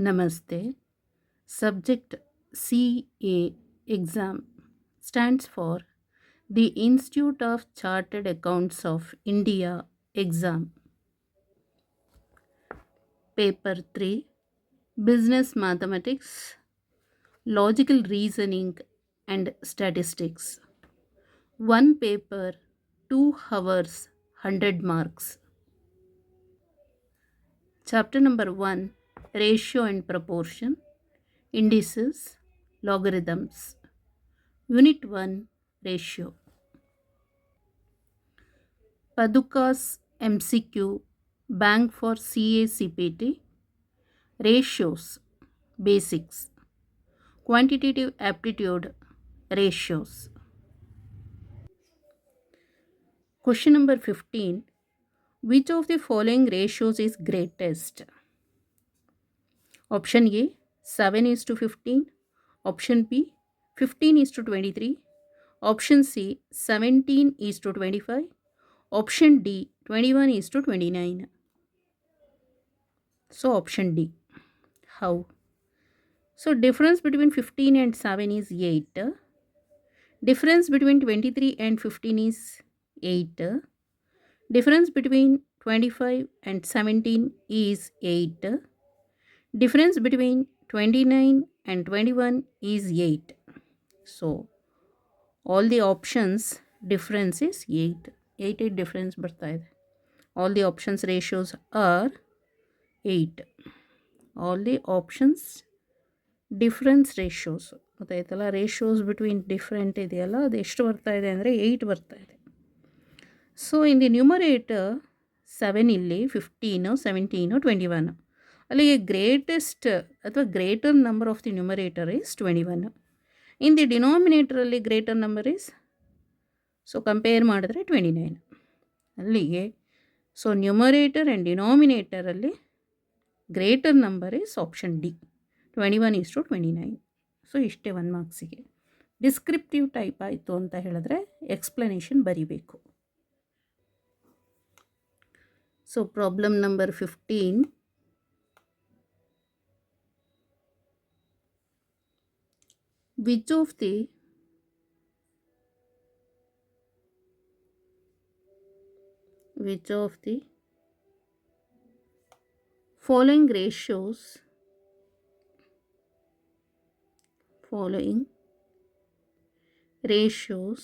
Namaste. Subject CA exam stands for the Institute of Chartered Accounts of India exam. Paper 3 Business Mathematics, Logical Reasoning and Statistics. One paper, 2 hours, 100 marks. Chapter number 1 Ratio and Proportion, Indices, Logarithms. Unit 1 Ratio. Paduka's MCQ, Bank for CACPT. Ratios, Basics. Quantitative Aptitude, Ratios. Question number 15. Which of the following ratios is greatest? Option A 7 is to 15. Option B 15 is to 23. Option C 17 is to 25. Option D 21 is to 29. So option D. How? So difference between 15 and 7 is 8. Difference between 23 and 15 is 8. Difference between 25 and 17 is 8. Difference between 29 and 21 is 8. So all the options difference is 8. 8 difference ಬರ್ತಾ ಇದೆ. All the options ratios are 8. All the options difference ratios ಗೊತ್ತಾಯ್ತಲ್ಲ. Ratios between different ಇದೆಯಲ್ಲ, ಅದು ಎಷ್ಟು ಬರ್ತಾ ಇದೆ ಅಂದರೆ 8 ಬರ್ತಾ ಇದೆ. ಸೊ ಇನ್ ದಿ ನ್ಯೂಮರೇಟರ್ 7 ಇಲ್ಲಿ 15 17 21. ಅಲ್ಲಿಗೆ ಗ್ರೇಟೆಸ್ಟ್ ಅಥವಾ greater number of the numerator is 21. In the ಡಿನಾಮಿನೇಟರಲ್ಲಿ greater number is, so compare ಮಾಡಿದ್ರೆ 29. ಅಲ್ಲಿಗೆ ಸೊ ನ್ಯೂಮರೇಟರ್ ಆ್ಯಂಡ್ ಡಿನಾಮಿನೇಟರಲ್ಲಿ greater number is option D, 21 is to 29. So ಇಷ್ಟೇ 1 ಮಾರ್ಕ್ಸಿಗೆ. ಡಿಸ್ಕ್ರಿಪ್ಟಿವ್ ಟೈಪ್ ಆಯಿತು ಅಂತ ಹೇಳಿದ್ರೆ ಎಕ್ಸ್ಪ್ಲನೇಷನ್ ಬರಿಬೇಕು. So problem number 15. Which of the following ratios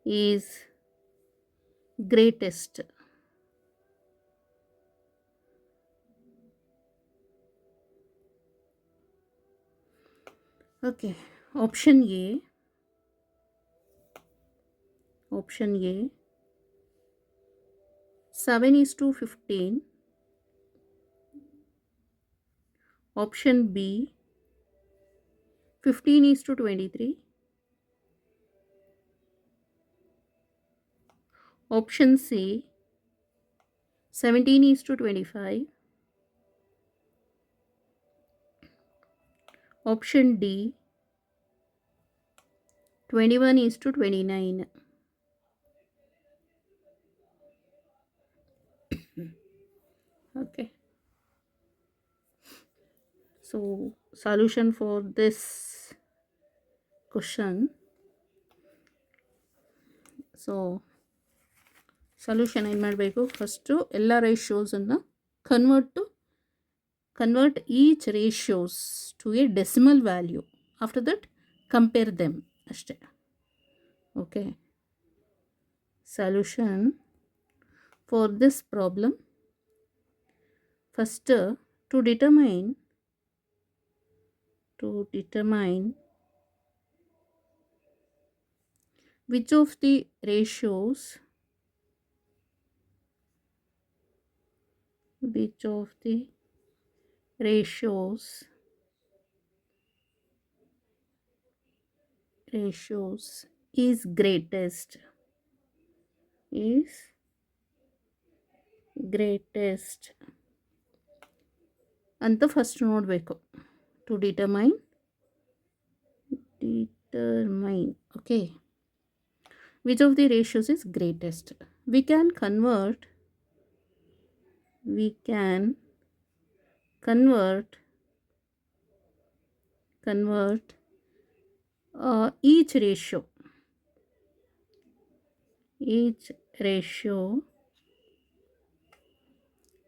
is greatest? Okay, option A 7 is to 15. Option B 15 is to 23. Option C 17 is to 25. Option D 21 is to 29. Okay. So solution for this question. So solution ಏನು ಮಾಡಬೇಕು, first ಎಲ್ಲ ರೇಷಿಯೋಸನ್ನು convert each ratios to a decimal value. After that compare them ಅಷ್ಟೇ. Okay. Solution for this problem. First, to determine which of the ratios is greatest ಅಂತ first ನೋಡಬೇಕು. To determine okay, which of the ratios is greatest. We can convert we can convert each ratio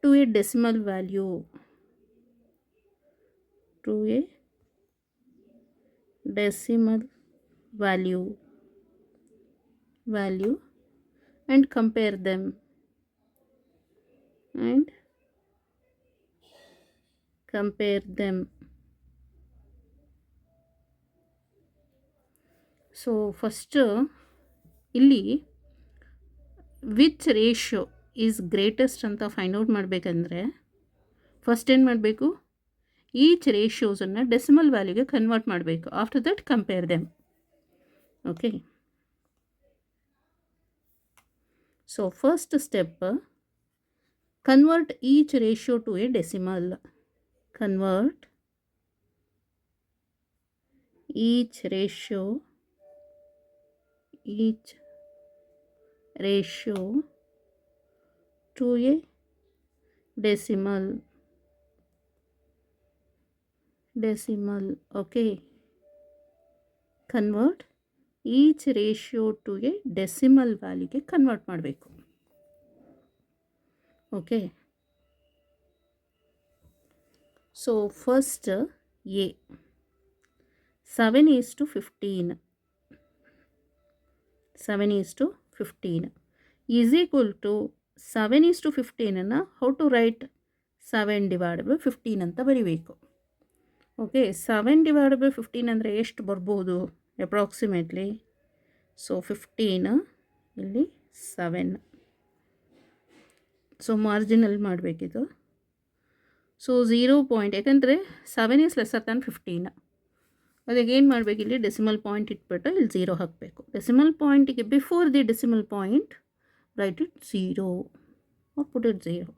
to a decimal value, to a decimal value and compare them, so first ಇಲ್ಲಿ which ratio is greatest ಅಂತ find out ಮಾಡಬೇಕಂದ್ರೆ first ಏನು ಮಾಡಬೇಕು, each ರೇಷಿಯೋಸನ್ನು decimal ವ್ಯಾಲ್ಯೂಗೆ convert ಮಾಡಬೇಕು. After that compare them. Okay, so first step, convert each ratio to a decimal. Convert each ratio to a decimal. Okay, convert each ratio to a decimal value ಗೆ convert ಮಾಡಬೇಕು. Okay, so first A 7:15 is equal to 7:15 how to write 7/15 ಅಂತ ಬರೀಬೇಕು. Okay, 7/15 ಅಂದರೆ ಎಷ್ಟು ಬರ್ಬೋದು approximately? So 15 ಇಲ್ಲಿ 7, so marginal ಮಾಡಬೇಕಿದು. So 0 point, ಯಾಕಂದರೆ 7 is lesser than 15. ಅದಕ್ಕೆ ಏನು ಮಾಡಬೇಕು, ಇಲ್ಲಿ ಡೆಸಿಮಲ್ ಪಾಯಿಂಟ್ ಇಟ್ಬಿಟ್ಟು ಇಲ್ಲಿ 0 ಹಾಕಬೇಕು. ಡೆಸಿಮಲ್ ಪಾಯಿಂಟಿಗೆ before the decimal point write it 0 or put it 0.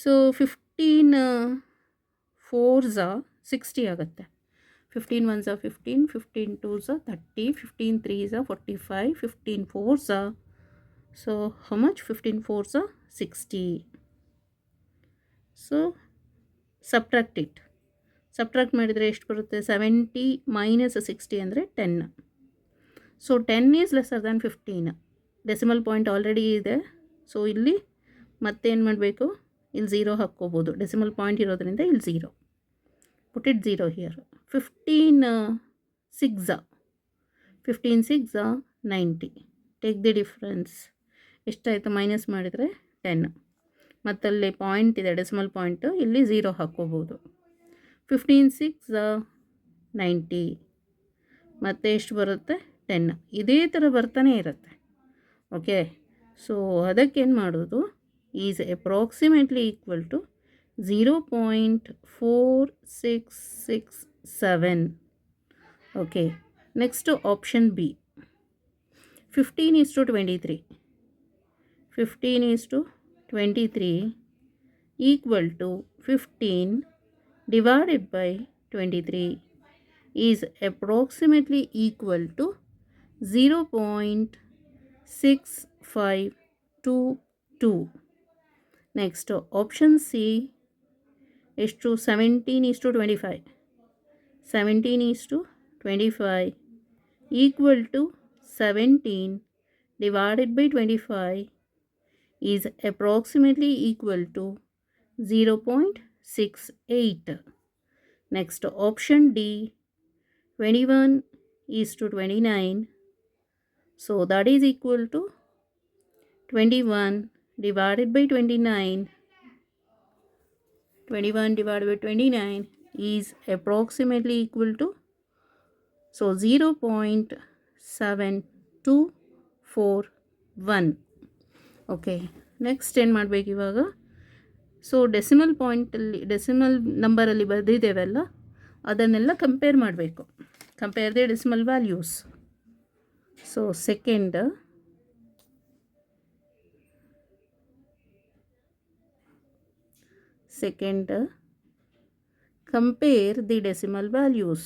So 15 4s 60 ಆಗುತ್ತೆ. 15 1s 15, 15 2s 30, 15 3s 45, 15 4s, so how much? 15 4s 60. So subtract it. Subtract ಮಾಡಿದರೆ ಎಷ್ಟು ಬರುತ್ತೆ? 70 - 60 ಅಂದರೆ 10. So 10 is lesser than 15. Decimal point already ಇದೆ. So ಇಲ್ಲಿ ಮತ್ತೇನು ಮಾಡಬೇಕು, ಇಲ್ಲಿ 0 ಹಾಕ್ಕೋಬೋದು. ಡೆಸಿಮಲ್ ಪಾಯಿಂಟ್ ಇರೋದ್ರಿಂದ ಇಲ್ಲಿ 0, put it 0 here. 15 6 90. Take the difference. ಎಷ್ಟಾಯಿತು? ಮೈನಸ್ ಮಾಡಿದರೆ 10. ಮತ್ತಲ್ಲಿ ಪಾಯಿಂಟ್ ಇದೆ, ಡೆಸಿಮಲ್ ಪಾಯಿಂಟು, ಇಲ್ಲಿ 0 ಹಾಕ್ಕೋಬೋದು. 15 6 90, ಮತ್ತು ಎಷ್ಟು ಬರುತ್ತೆ? 10. ಇದೇ ಥರ ಬರ್ತಾನೆ ಇರುತ್ತೆ. ಓಕೆ, ಸೊ ಅದಕ್ಕೇನು ಮಾಡೋದು, is approximately equal to 0.4667. Okay, next option B. 15:23 equal to 15 divided by 23 is approximately equal to 0.6522. Next, option C is to 17:25. 17:25 equal to 17 divided by 25 is approximately equal to 0.68. Next, option D, 21:29. So that is equal to 21 divided by 29. 21 divided by 29 is approximately equal to, so 0.7241. Okay, next ಏನು ಮಾಡಬೇಕು ಇವಾಗ? So decimal ಪಾಯಿಂಟಲ್ಲಿ, decimal ನಂಬರಲ್ಲಿ ಬರೆದಿದ್ದೇವಲ್ಲ, ಅದನ್ನೆಲ್ಲ compare ಮಾಡಬೇಕು. Compare the decimal values. So second, compare the decimal values.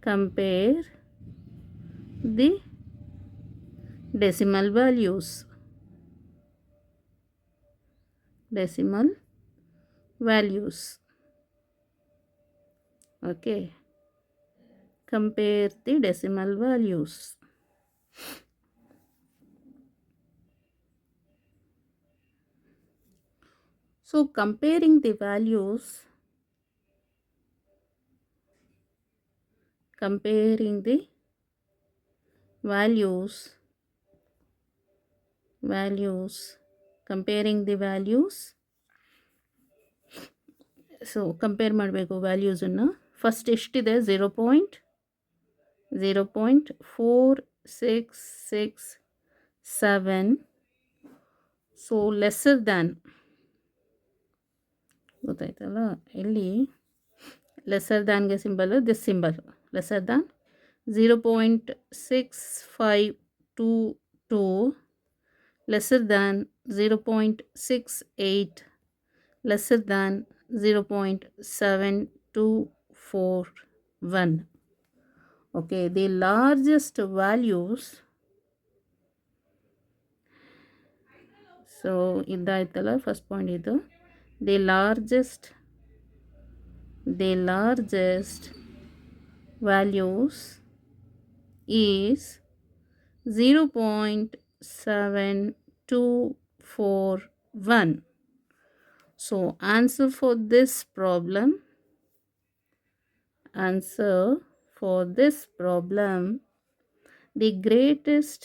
Compare the decimal values. decimal values. Okay, compare the decimal values. So comparing the values, comparing the values, comparing the values. So compare ಮಾಡಬೇಕು ವ್ಯಾಲ್ಯೂಸನ್ನು. First ಎಷ್ಟಿದೆ? 0.4667. So lesser than, ಗೊತ್ತಾಯ್ತಲ್ಲ, ಇಲ್ಲಿ lesser ದ್ಯಾನ್ಗೆ symbol this symbol, lesser than 0.6522, lesser than 0.68, lesser than 0.7241. Okay, the largest values, so idaitala first point idu, the largest values is 0.7241. So answer for this problem, the greatest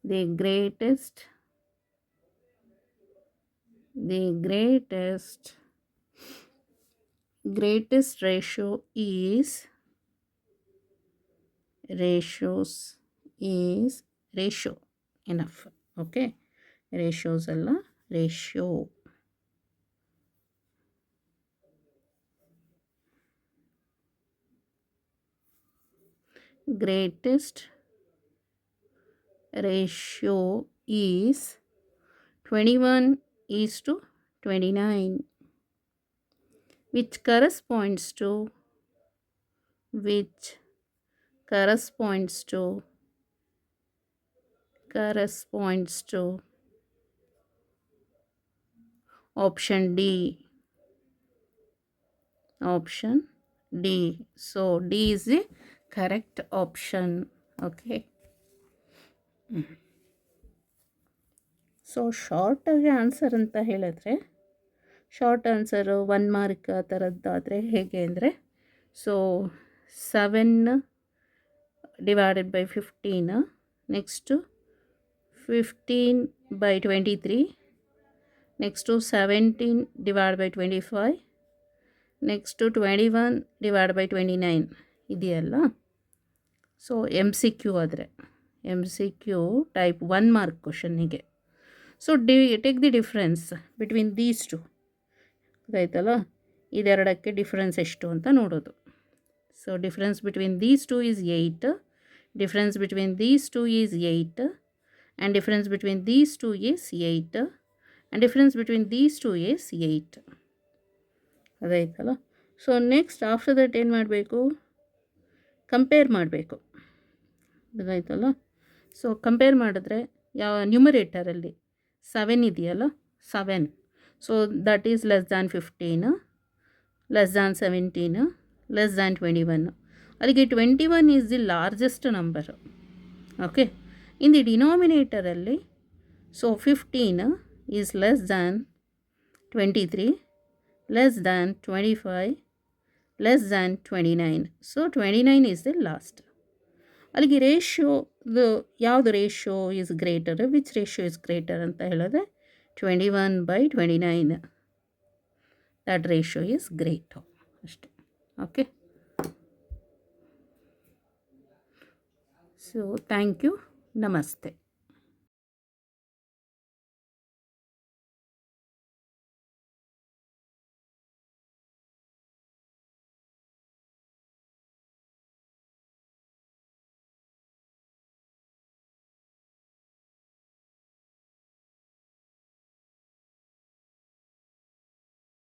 ratio is ratio. Enough. Okay, ratios ಅಲ್ಲ, ratio. Greatest ratio is 21:29, which corresponds to option D. So D is the correct option. Okay. So ಶಾರ್ಟಾಗಿ answer ಅಂತ ಹೇಳಿದ್ರೆ, short answer 1 mark ಆ ಥರದ್ದಾದರೆ ಹೇಗೆ ಅಂದರೆ, so 7 divided by 15, next 15/23, next 17 divided by 25, next 21 divided by 29 ಇದೆಯಲ್ಲ. So MCQ ಆದರೆ MCQ type 1 mark ಕ್ವಶನ್ನಿಗೆ. So take the difference between these two, ಗೊತ್ತಾಯ್ತಲ್ಲ, ಇದೆರಡಕ್ಕೆ ಡಿಫ್ರೆನ್ಸ್ ಎಷ್ಟು ಅಂತ ನೋಡೋದು. So difference between these two is 8, difference between these two is 8, and difference between these two is 8, and difference between these two is 8. ಅದಾಯ್ತಲ್ಲ. So next after that ಏನು ಮಾಡಬೇಕು? Compare ಮಾಡಬೇಕು. ಗೊತ್ತಾಯ್ತಲ್ಲ. So compare ಮಾಡಿದ್ರೆ ಯಾವ ನ್ಯೂಮರೇಟರಲ್ಲಿ 7 ಇದೆಯಲ್ಲ, 7, so that is less than 15, less than 17, less than 21. ಅಲ್ಲಿಗೆ 21 is the largest number. Okay, in the ಡಿನಾಮಿನೇಟರಲ್ಲಿ, so 15 is less than 23, less than 25, less than 29. So 29 is the last. ಅಲ್ಲಿಗೆ ರೇಷ್ಯೋದು ಯಾವುದು ratio is greater, which ratio is greater ಅಂತ ಹೇಳಿದ್ರೆ 21/29, that ratio is great ಅಷ್ಟೆ. Okay, so thank you, ನಮಸ್ತೆ.